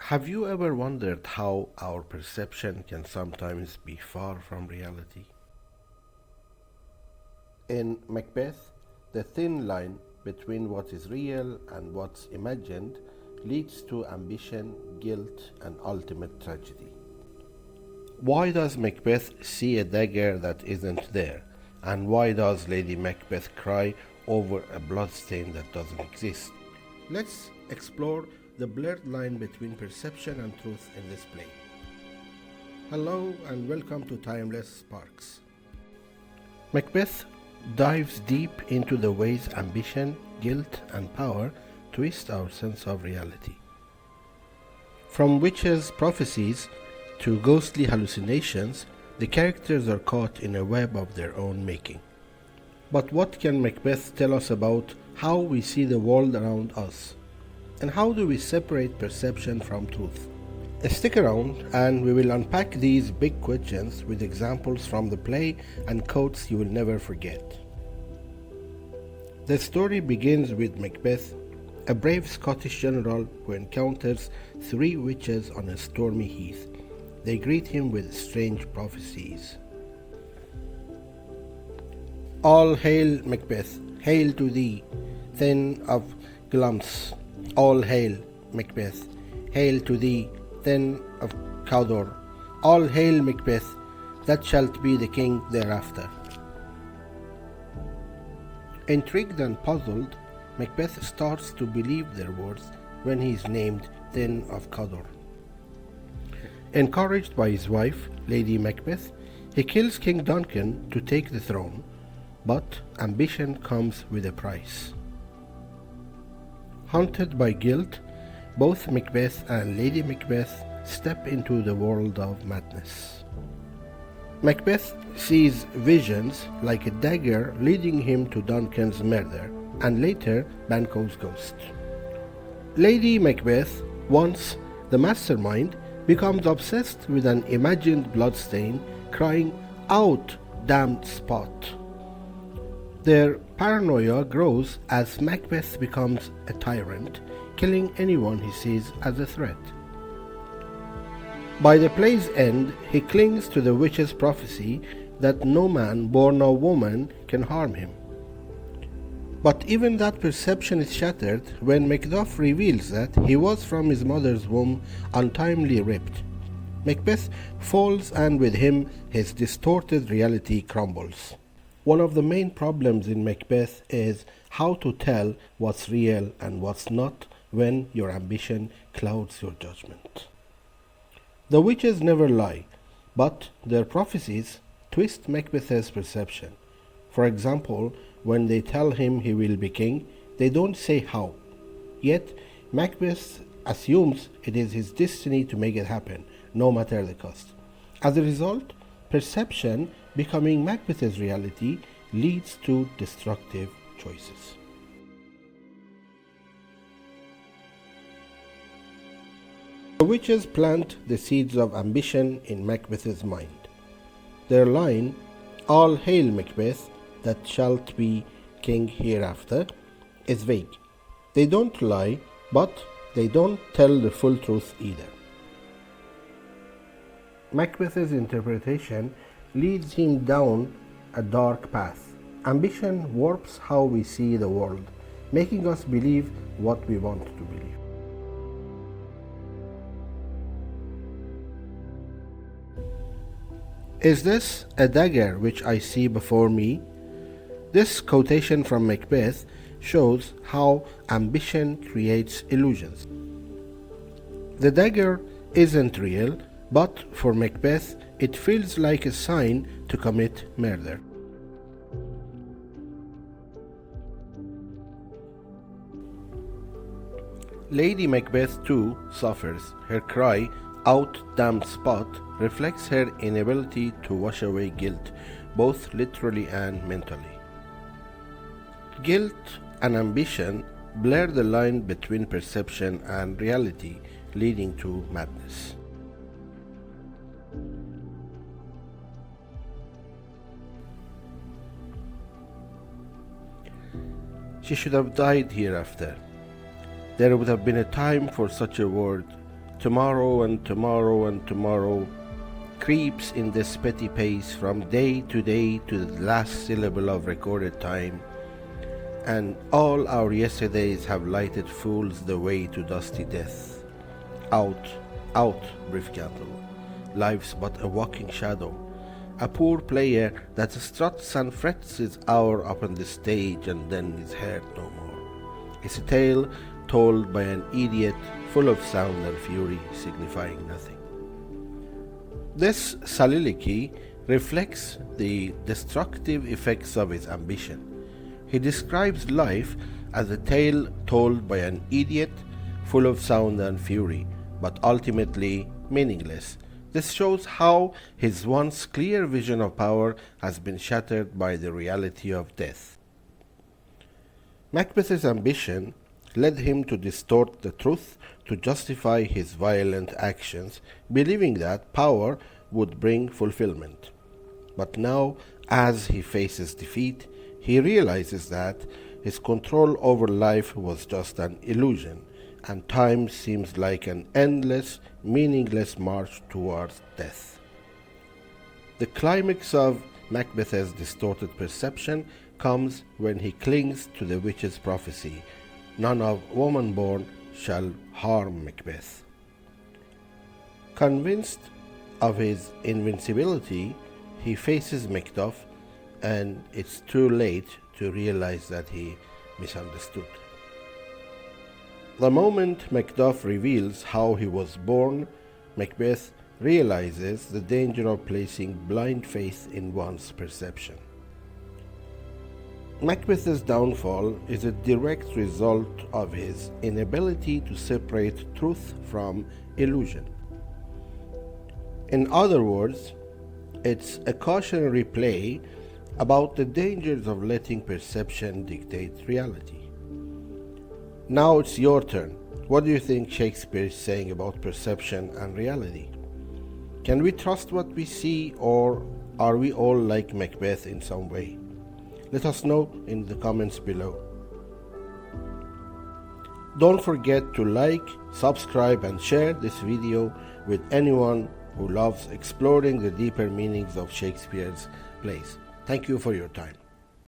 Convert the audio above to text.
Have you ever wondered how our perception can sometimes be far from reality? In Macbeth, the thin line between what is real and what's imagined leads to ambition, guilt, and ultimate tragedy. Why does Macbeth see a dagger that isn't there? And why does Lady Macbeth cry over a bloodstain that doesn't exist? Let's explore the blurred line between perception and truth in this play. Hello and welcome to Timeless Sparks. Macbeth dives deep into the ways ambition, guilt, and power twist our sense of reality. From witches' prophecies to ghostly hallucinations, the characters are caught in a web of their own making. But what can Macbeth tell us about how we see the world around us? And how do we separate perception from truth? Stick around and we will unpack these big questions with examples from the play and quotes you will never forget. The story begins with Macbeth, a brave Scottish general who encounters three witches on a stormy heath. They greet him with strange prophecies. All hail, Macbeth! Hail to thee, Thane of Glums! All hail, Macbeth! Hail to thee, Thane of Cawdor! All hail, Macbeth! That shalt be the king thereafter. Intrigued and puzzled, Macbeth starts to believe their words when he is named Thane of Cawdor. Encouraged by his wife, Lady Macbeth, he kills King Duncan to take the throne, but ambition comes with a price. Haunted by guilt, both Macbeth and Lady Macbeth step into the world of madness. Macbeth sees visions like a dagger leading him to Duncan's murder, and later Banquo's ghost. Lady Macbeth, once the mastermind, becomes obsessed with an imagined bloodstain, crying, "Out, damned spot!" Their paranoia grows as Macbeth becomes a tyrant, killing anyone he sees as a threat. By the play's end, he clings to the witch's prophecy that no man born of woman can harm him. But even that perception is shattered when Macduff reveals that he was from his mother's womb untimely ripped. Macbeth falls, and with him his distorted reality crumbles. One of the main problems in Macbeth is how to tell what's real and what's not when your ambition clouds your judgment. The witches never lie, but their prophecies twist Macbeth's perception. For example, when they tell him he will be king, they don't say how. Yet, Macbeth assumes it is his destiny to make it happen, no matter the cost. As a result, perception becoming Macbeth's reality leads to destructive choices. The witches plant the seeds of ambition in Macbeth's mind. Their line, "All hail Macbeth, that shalt be king hereafter," is vague. They don't lie, but they don't tell the full truth either. Macbeth's interpretation leads him down a dark path. Ambition warps how we see the world, making us believe what we want to believe. Is this a dagger which I see before me? This quotation from Macbeth shows how ambition creates illusions. The dagger isn't real, but for Macbeth, it feels like a sign to commit murder. Lady Macbeth too suffers. Her cry, "Out, damned spot," reflects her inability to wash away guilt, both literally and mentally. Guilt and ambition blur the line between perception and reality, leading to madness. She should have died hereafter. There would have been a time for such a word, Tomorrow and tomorrow and tomorrow creeps in this petty pace from day to day to the last syllable of recorded time, and all our yesterdays have lighted fools the way to dusty death. Out, out, brief candle, life's but a walking shadow, a poor player that struts and frets his hour upon the stage and then is heard no more. It's a tale told by an idiot, full of sound and fury, signifying nothing. This soliloquy reflects the destructive effects of his ambition. He describes life as a tale told by an idiot, full of sound and fury, but ultimately meaningless. This shows how his once clear vision of power has been shattered by the reality of death. Macbeth's ambition led him to distort the truth to justify his violent actions, believing that power would bring fulfillment. But now, as he faces defeat, he realizes that his control over life was just an illusion, and time seems like an endless, meaningless march towards death. The climax of Macbeth's distorted perception comes when he clings to the witch's prophecy, "None of woman born shall harm Macbeth." Convinced of his invincibility, he faces Macduff, and it's too late to realize that he misunderstood. The moment Macduff reveals how he was born, Macbeth realizes the danger of placing blind faith in one's perception. Macbeth's downfall is a direct result of his inability to separate truth from illusion. In other words, it's a cautionary play about the dangers of letting perception dictate reality. Now it's your turn. What do you think Shakespeare is saying about perception and reality? Can we trust what we see, or are we all like Macbeth in some way? Let us know in the comments below. Don't forget to like, subscribe and share this video with anyone who loves exploring the deeper meanings of Shakespeare's plays. Thank you for your time.